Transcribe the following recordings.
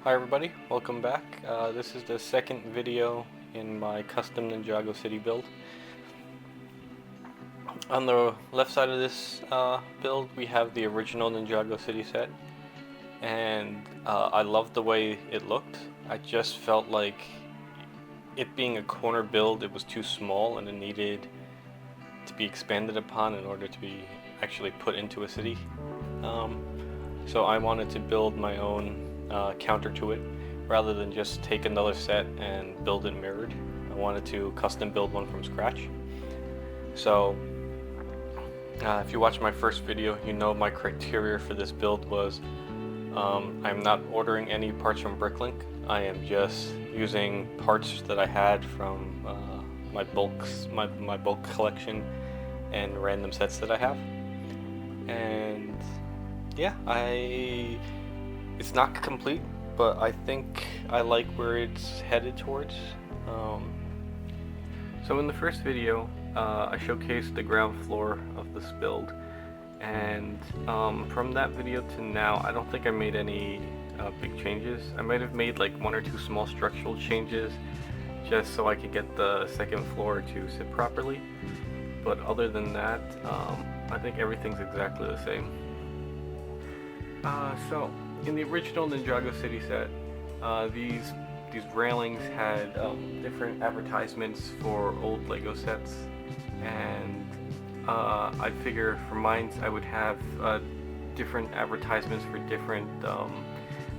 Hi everybody, welcome back. This is the second video in my custom Ninjago city build. On the left side of this build we have the original Ninjago city set, and I loved the way it looked. I just felt like it being a corner build, it was too small and it needed to be expanded upon in order to be actually put into a city. So I wanted to build my own counter to it, rather than just take another set and build it mirrored. I wanted to custom build one from scratch. So if you watch my first video, you know my criteria for this build was I'm not ordering any parts from Bricklink. I am just using parts that I had from my bulk collection and random sets that I have. And yeah, it's not complete, but I think I like where it's headed towards. So in the first video, I showcased the ground floor of this build, and from that video to now, I don't think I made any big changes. I might have made like one or two small structural changes just so I could get the second floor to sit properly, but other than that, I think everything's exactly the same. So in the original Ninjago city set, these railings had different advertisements for old Lego sets, and I figure for mine I would have different advertisements for different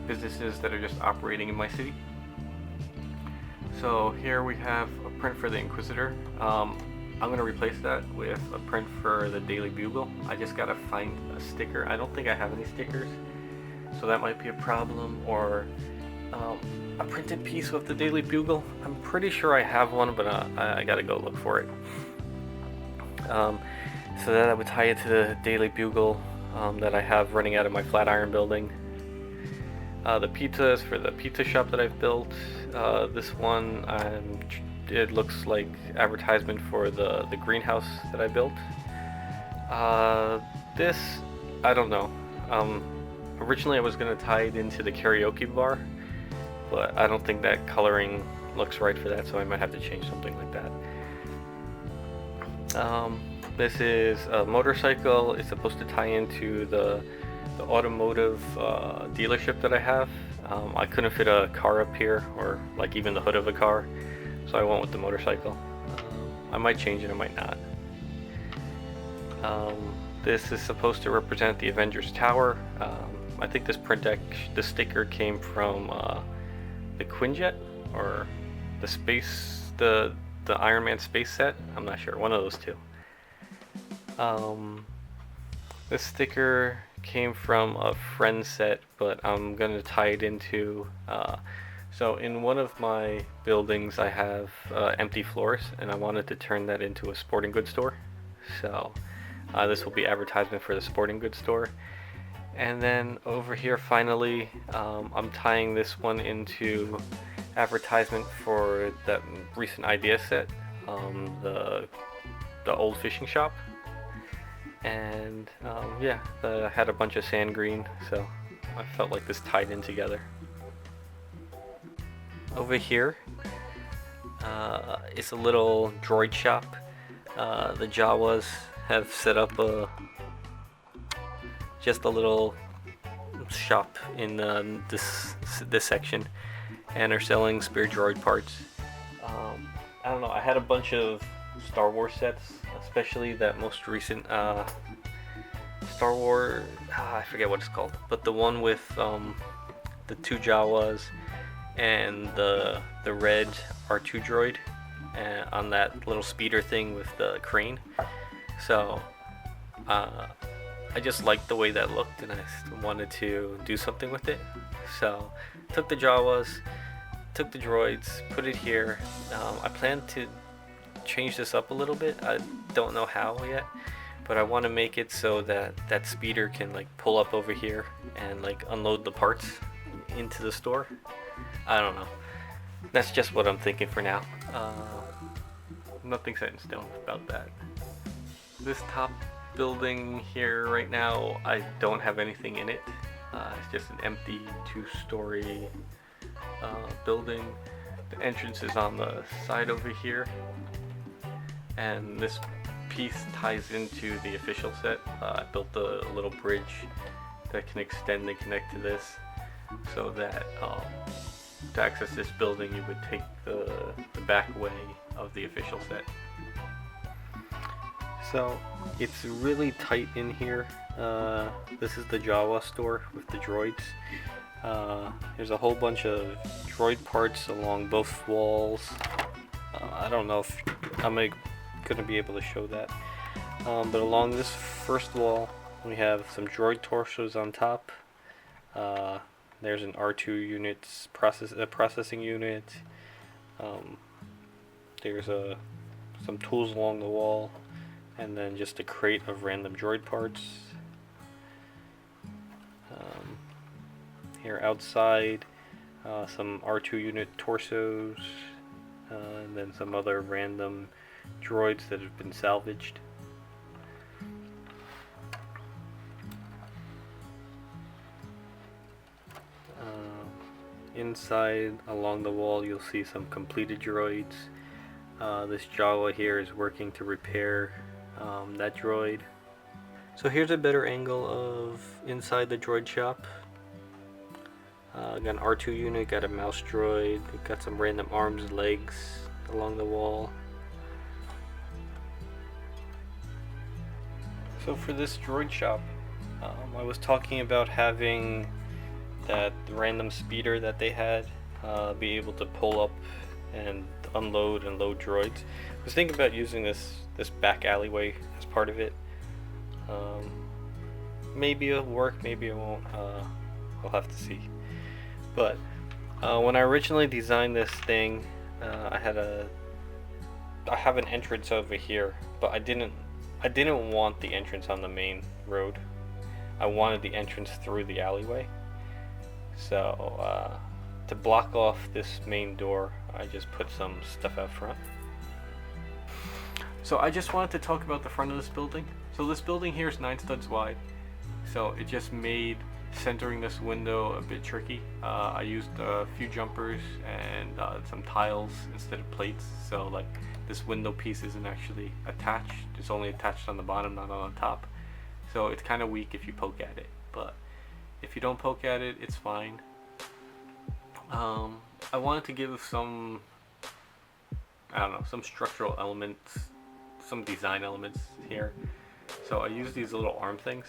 businesses that are just operating in my city. So here we have a print for the Inquisitor. I'm going to replace that with a print for the Daily Bugle. I just gotta find a sticker. I don't think I have any stickers, so that might be a problem. Or a printed piece with the Daily Bugle. I'm pretty sure I have one, but I gotta go look for it. So that I would tie it to the Daily Bugle that I have running out of my flat iron building. The pizza is for the pizza shop that I've built. This one it looks like advertisement for the greenhouse that I built. This, I don't know. Originally I was going to tie it into the karaoke bar, but I don't think that coloring looks right for that, so I might have to change something like that. This is a motorcycle. It's supposed to tie into the automotive dealership that I have. I couldn't fit a car up here, or like even the hood of a car, so I went with the motorcycle. I might change it, I might not. This is supposed to represent the Avengers Tower. I think this the sticker came from the Quinjet, or the Iron Man space set. I'm not sure, one of those two. This sticker came from a friend set, but I'm gonna tie it into so in one of my buildings I have empty floors, and I wanted to turn that into a sporting goods store. So this will be advertisement for the sporting goods store. And then over here, finally, I'm tying this one into advertisement for that recent idea set, the old fishing shop. And yeah, I had a bunch of sand green, so I felt like this tied in together. Over here is a little droid shop. The Jawas have set up just a little shop in this section, and are selling spare droid parts. I don't know, I had a bunch of Star Wars sets, especially that most recent Star Wars, I forget what it's called, but the one with the two Jawas and the red R2 droid on that little speeder thing with the crane. So I just liked the way that looked, and I wanted to do something with it. So took the Jawas, took the droids, put it here. I plan to change this up a little bit. I don't know how yet, but I want to make it so that that speeder can like pull up over here and like unload the parts into the store. I don't know. That's just what I'm thinking for now. Nothing set in stone about that. This top building here right now, I don't have anything in it. It's just an empty 2-story building. The entrance is on the side over here, and this piece ties into the official set. I built a little bridge that can extend and connect to this, so that to access this building you would take the back way of the official set. So it's really tight in here. This is the Jawa store with the droids. There's a whole bunch of droid parts along both walls. I don't know if I'm gonna be able to show that, but along this first wall we have some droid torsos on top. There's an R2 unit's processing unit. There's some tools along the wall, and then just a crate of random droid parts. Here outside, some R2 unit torsos, and then some other random droids that have been salvaged. Inside along the wall you'll see some completed droids. This Jawa here is working to repair that droid. So here's a better angle of inside the droid shop. Got an R2 unit, got a mouse droid, got some random arms and legs along the wall. So for this droid shop, I was talking about having that random speeder that they had be able to pull up and unload and load droids. I was thinking about using this back alleyway as part of it. Maybe it'll work, maybe it won't. We'll have to see. But when I originally designed this thing, I have an entrance over here, but I didn't want the entrance on the main road. I wanted the entrance through the alleyway. So to block off this main door, I just put some stuff out front. So I just wanted to talk about the front of this building. So this building here is 9 studs wide, so it just made centering this window a bit tricky. I used a few jumpers and some tiles instead of plates, so like this window piece isn't actually attached. It's only attached on the bottom, not on the top. So it's kind of weak if you poke at it, but if you don't poke at it, it's fine. I wanted to give some, I don't know, some structural elements, some design elements here. So I used these little arm things.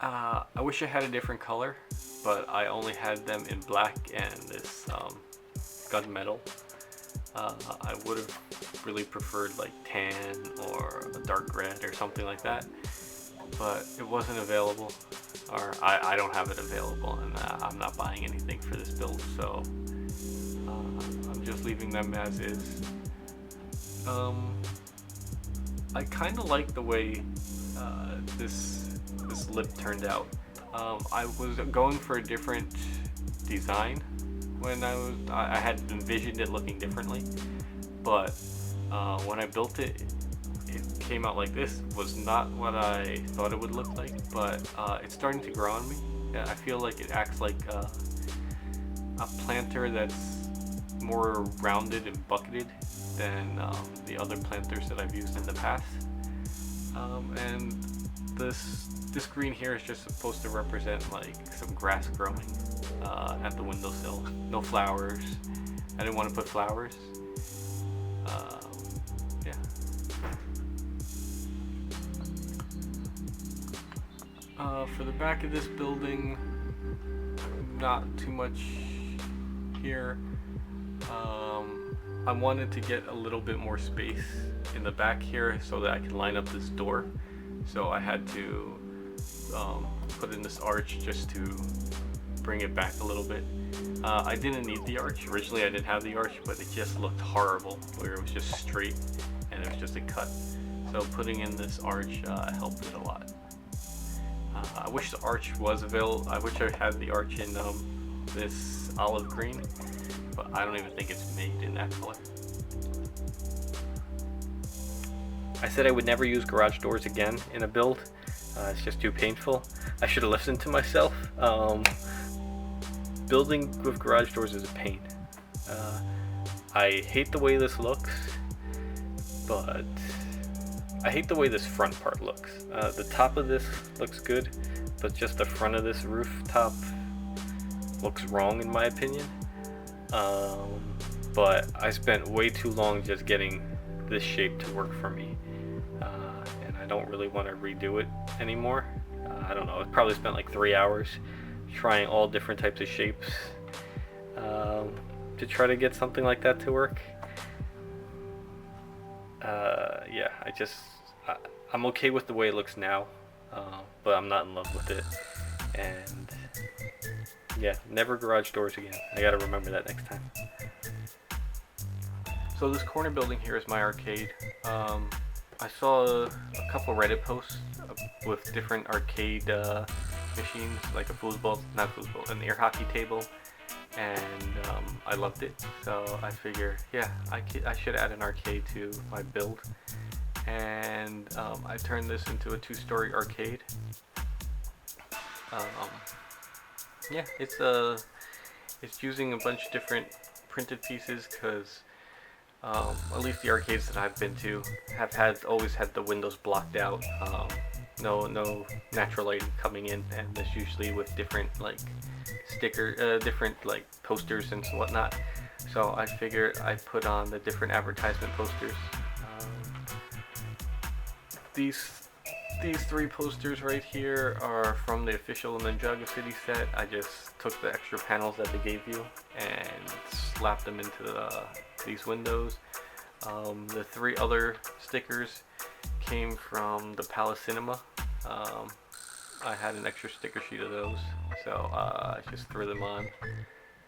I wish I had a different color, but I only had them in black and this gunmetal. I would have really preferred like tan or a dark red or something like that, but it wasn't available, or I don't have it available, and I'm not buying anything for this build, so I'm just leaving them as is. I kind of like the way this lip turned out. I was going for a different design when I had envisioned it looking differently, but when I built it, it came out like this. Was not what I thought it would look like, but it's starting to grow on me. I feel like it acts like a planter that's more rounded and bucketed than the other planters that I've used in the past. And this green here is just supposed to represent like some grass growing at the windowsill. No flowers. I didn't want to put flowers. Yeah. For the back of this building, not too much here. I wanted to get a little bit more space in the back here so that I can line up this door. So I had to put in this arch just to bring it back a little bit. I didn't need the arch. Originally I didn't have the arch, but it just looked horrible where it was just straight and it was just a cut. So putting in this arch helped it a lot. I wish the arch was available. I wish I had the arch in this olive green, but I don't even think it's made in that color. I said I would never use garage doors again in a build, It's just too painful. I should have listened to myself. Building with garage doors is a pain. I hate the way this looks, but I hate the way this front part looks. The top of this looks good, but just the front of this rooftop looks wrong in my opinion. But I spent way too long just getting this shape to work for me, and I don't really want to redo it anymore. I don't know, I probably spent like 3 hours trying all different types of shapes to try to get something like that to work. Yeah, I'm okay with the way it looks now, but I'm not in love with it. And yeah, never garage doors again. I gotta remember that next time. So this corner building here is my arcade. I saw a couple Reddit posts with different arcade machines, like an air hockey table, and I loved it. So I figure, yeah, I should add an arcade to my build, and I turned this into a 2-story arcade. Yeah, it's using a bunch of different printed pieces because at least the arcades that I've been to have always had the windows blocked out. No natural light coming in, and that's usually with different like different like posters and whatnot. So I figured I'd put on the different advertisement posters. These 3 posters right here are from the official Ninjago City set. I just took the extra panels that they gave you and slapped them into these windows. The 3 other stickers came from the Palace Cinema. I had an extra sticker sheet of those, so I just threw them on,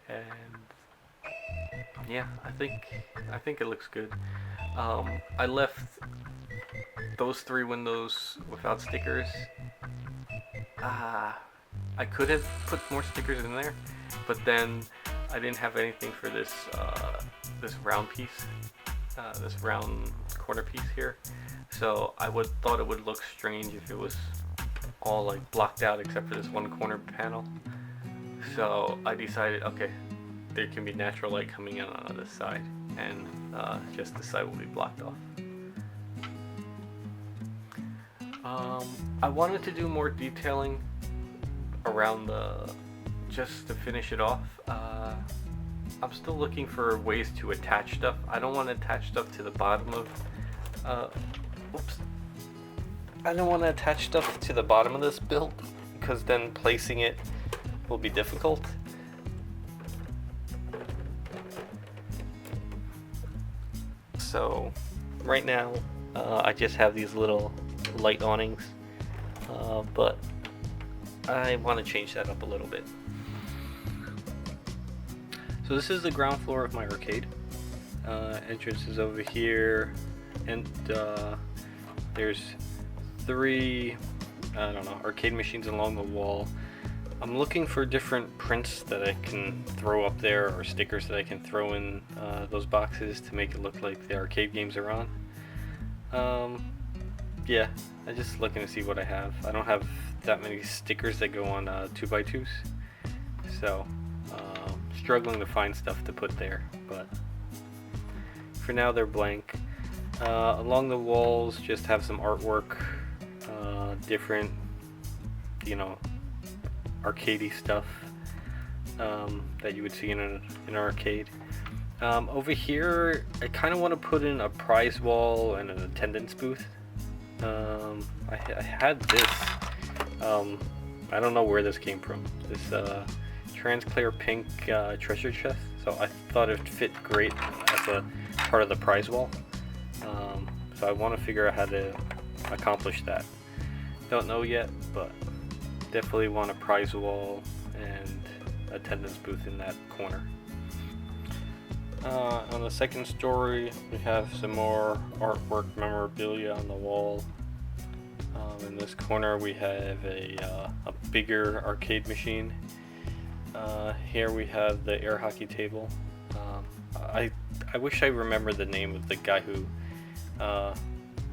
and yeah, I think it looks good. I left those 3 windows without stickers. I could have put more stickers in there, but then I didn't have anything for this this round piece, this round corner piece here. So I thought it would look strange if it was all like blocked out except for this one corner panel. So I decided, okay, there can be natural light coming in on this side, and just this side will be blocked off. I wanted to do more detailing around just to finish it off. I'm still looking for ways to attach stuff. I don't want to attach stuff to the bottom of I don't want to attach stuff to the bottom of this build, because then placing it will be difficult. So right now I just have these little light awnings, but I want to change that up a little bit. So this is the ground floor of my arcade. Entrance is over here, and there's 3 arcade machines along the wall. I'm looking for different prints that I can throw up there, or stickers that I can throw in those boxes to make it look like the arcade games are on. Yeah, I'm just looking to see what I have. I don't have that many stickers that go on 2x2s, so struggling to find stuff to put there, but for now they're blank. Along the walls just have some artwork, different, arcadey stuff that you would see in an arcade. Over here I kind of want to put in a prize wall and an attendance booth. I had this, I don't know where this came from, this transclear pink treasure chest, so I thought it fit great as a part of the prize wall. So I want to figure out how to accomplish that. Don't know yet, but definitely want a prize wall and attendance booth in that corner. On the second story we have some more artwork memorabilia on the wall. In this corner we have a bigger arcade machine. Here we have the air hockey table. I wish I remembered the name of the guy who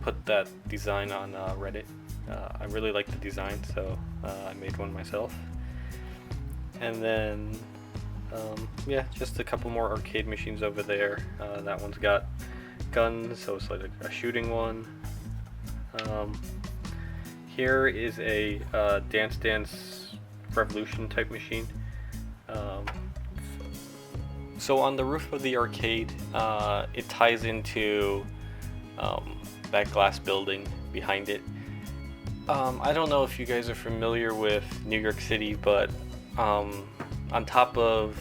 put that design on Reddit. I really like the design, so I made one myself. And then yeah, just a couple more arcade machines over there. That one's got guns, so it's like a shooting one. Here is a Dance Dance Revolution type machine. So on the roof of the arcade, it ties into that glass building behind it. I don't know if you guys are familiar with New York City, but on top of,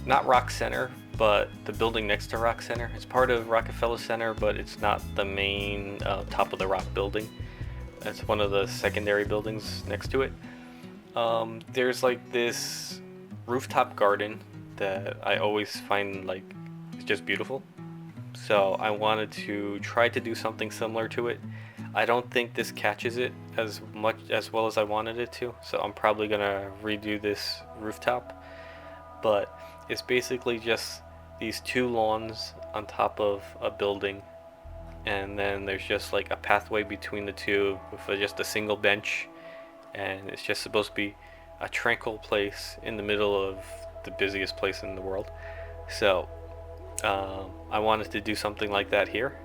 not Rock Center, but the building next to Rock Center, it's part of Rockefeller Center, but it's not the main top of the Rock building. It's one of the secondary buildings next to it. There's like this rooftop garden that I always find like it's just beautiful. So I wanted to try to do something similar to it. I don't think this catches it as well as I wanted it to, so I'm probably gonna redo this rooftop. But it's basically just these two lawns on top of a building, and then there's just like a pathway between the two with just a single bench, and it's just supposed to be a tranquil place in the middle of the busiest place in the world. So I wanted to do something like that here.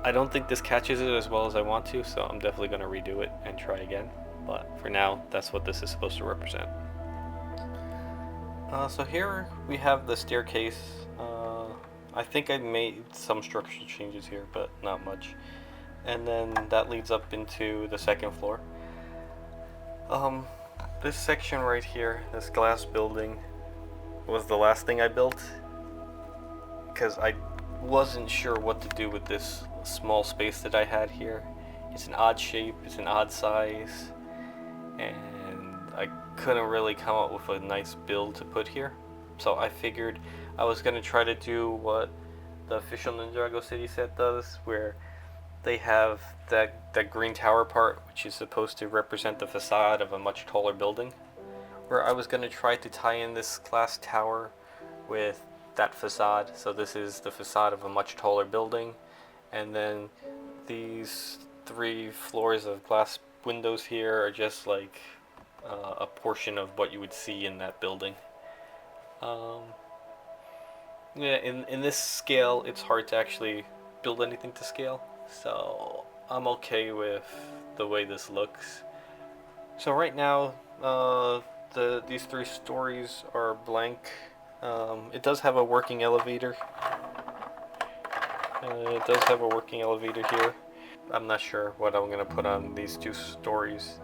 I don't think this catches it as well as I want to, so I'm definitely going to redo it and try again. But for now, that's what this is supposed to represent. So here we have the staircase. I think I made some structural changes here, but not much. And then that leads up into the second floor. This section right here, this glass building, was the last thing I built, because I wasn't sure what to do with this small space that I had here. It's an odd shape, it's an odd size, and I couldn't really come up with a nice build to put here. So I figured I was going to try to do what the official Ninjago City set does, where they have that green tower part, which is supposed to represent the facade of a much taller building, where I was going to try to tie in this glass tower with that facade. So this is the facade of a much taller building, and then these 3 floors of glass windows here are just like a portion of what you would see in that building. Yeah, in this scale, it's hard to actually build anything to scale, so I'm okay with the way this looks. So right now, these 3 stories are blank. It does have a working elevator. Here. I'm not sure what I'm gonna put on these 2 stories.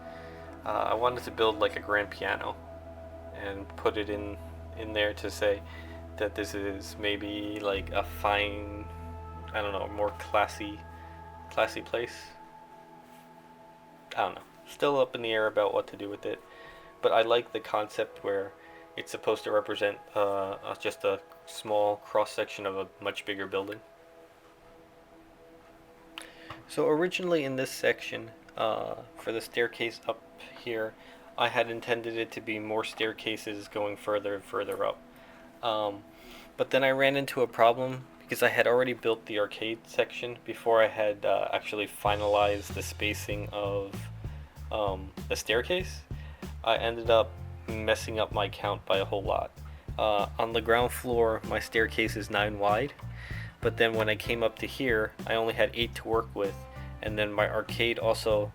I wanted to build like a grand piano and put it in there to say that this is maybe like a fine, I don't know, more classy place. I don't know. Still up in the air about what to do with it, but I like the concept where it's supposed to represent just a small cross section of a much bigger building. So originally in this section, for the staircase up here, I had intended it to be more staircases going further and further up. But then I ran into a problem because I had already built the arcade section before I had actually finalized the spacing of the staircase. I ended up messing up my count by a whole lot. On the ground floor, my staircase is 9 wide, but then when I came up to here, I only had 8 to work with, and then my arcade also,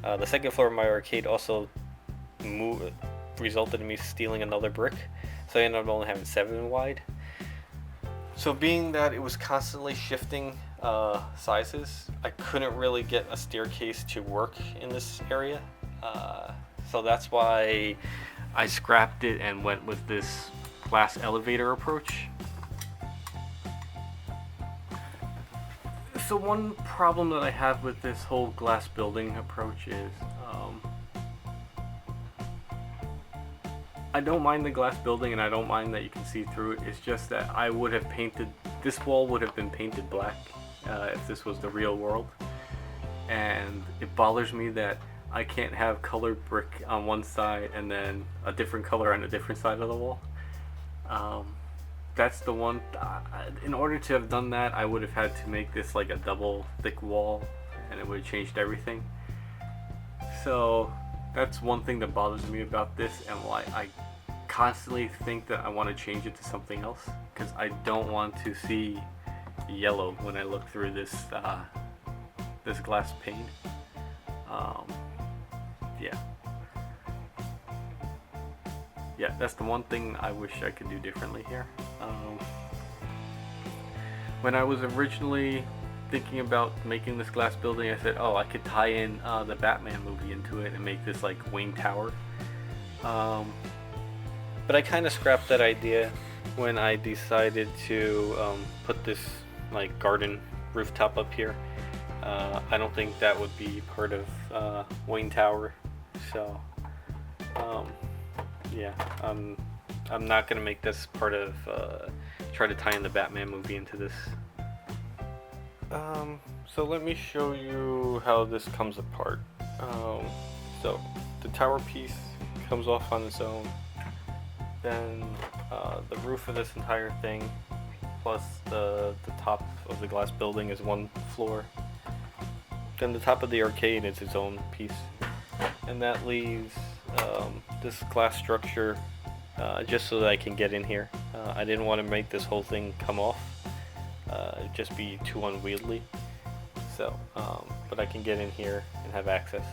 the second floor of my arcade also resulted in me stealing another brick, so I ended up only having 7 wide. So being that it was constantly shifting sizes, I couldn't really get a staircase to work in this area. So that's why I scrapped it and went with this glass elevator approach. So one problem that I have with this whole glass building approach is I don't mind the glass building and I don't mind that you can see through it. It's just that I would have painted, this wall would have been painted black if this was the real world. And it bothers me that I can't have colored brick on one side and then a different color on a different side of the wall. That's the one, in order to have done that, I would have had to make this like a double thick wall, and it would have changed everything. So that's one thing that bothers me about this, and why I constantly think that I want to change it to something else, because I don't want to see yellow when I look through this this glass pane. Yeah, that's the one thing I wish I could do differently here. When I was originally thinking about making this glass building, I said, oh, I could tie in the Batman movie into it and make this like Wayne Tower. But I kind of scrapped that idea when I decided to put this like garden rooftop up here. I don't think that would be part of Wayne Tower, so yeah, I'm not gonna make this part of try to tie in the Batman movie into this. So let me show you how this comes apart. So the tower piece comes off on its own. Then the roof of this entire thing, plus the top of the glass building, is one floor. Then the top of the arcade is its own piece, and that leaves this glass structure just so that I can get in here. I didn't want to make this whole thing come off, it'd just be too unwieldy. So, but I can get in here and have access.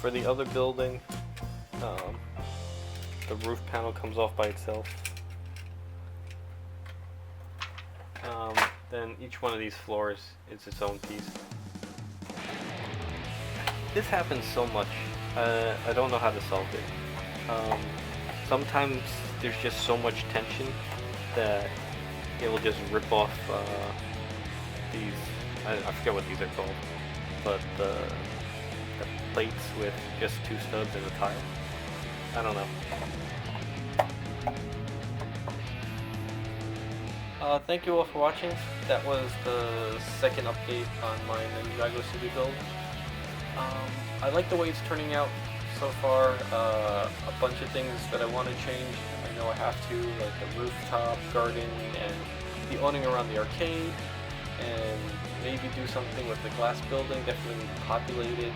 For the other building, the roof panel comes off by itself. Then each one of these floors is its own piece. This happens so much. I don't know how to solve it. Sometimes there's just so much tension that it will just rip off these, I forget what these are called, but the plates with just two studs and a tile. I don't know. Thank you all for watching. That was the second update on my Ninjago city build. I like the way it's turning out so far. A bunch of things that I want to change. I know I have to, like the rooftop, garden, and the awning around the arcade, and maybe do something with the glass building, definitely populate it.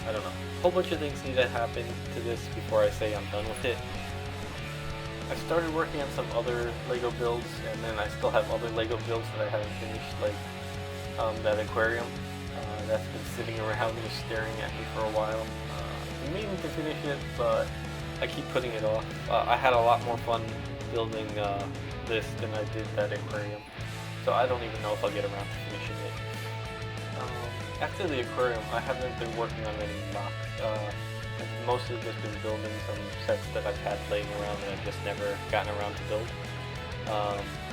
I don't know. A whole bunch of things need to happen to this before I say I'm done with it. I started working on some other Lego builds, and then I still have other Lego builds that I haven't finished, like that aquarium. That's been sitting around just staring at me for a while. I'm meaning to finish it, but I keep putting it off. I had a lot more fun building this than I did that aquarium, so I don't even know if I'll get around to finishing it. After the aquarium, I haven't been working on any MOCs. I've mostly just been building some sets that I've had laying around that I've just never gotten around to build.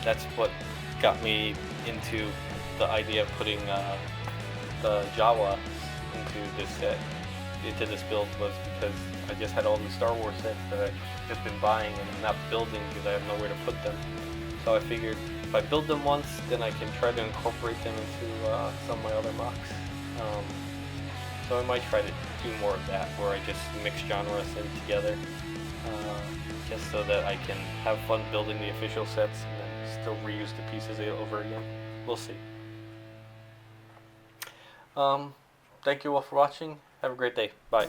That's what got me into the idea of putting the Jawa into this set, into this build, was because I just had all these Star Wars sets that I've just been buying and not building because I have nowhere to put them. So I figured if I build them once, then I can try to incorporate them into some of my other MOCs. So I might try to do more of that, where I just mix genres in together, just so that I can have fun building the official sets and then still reuse the pieces over again. We'll see. Thank you all for watching. Have a great day. Bye.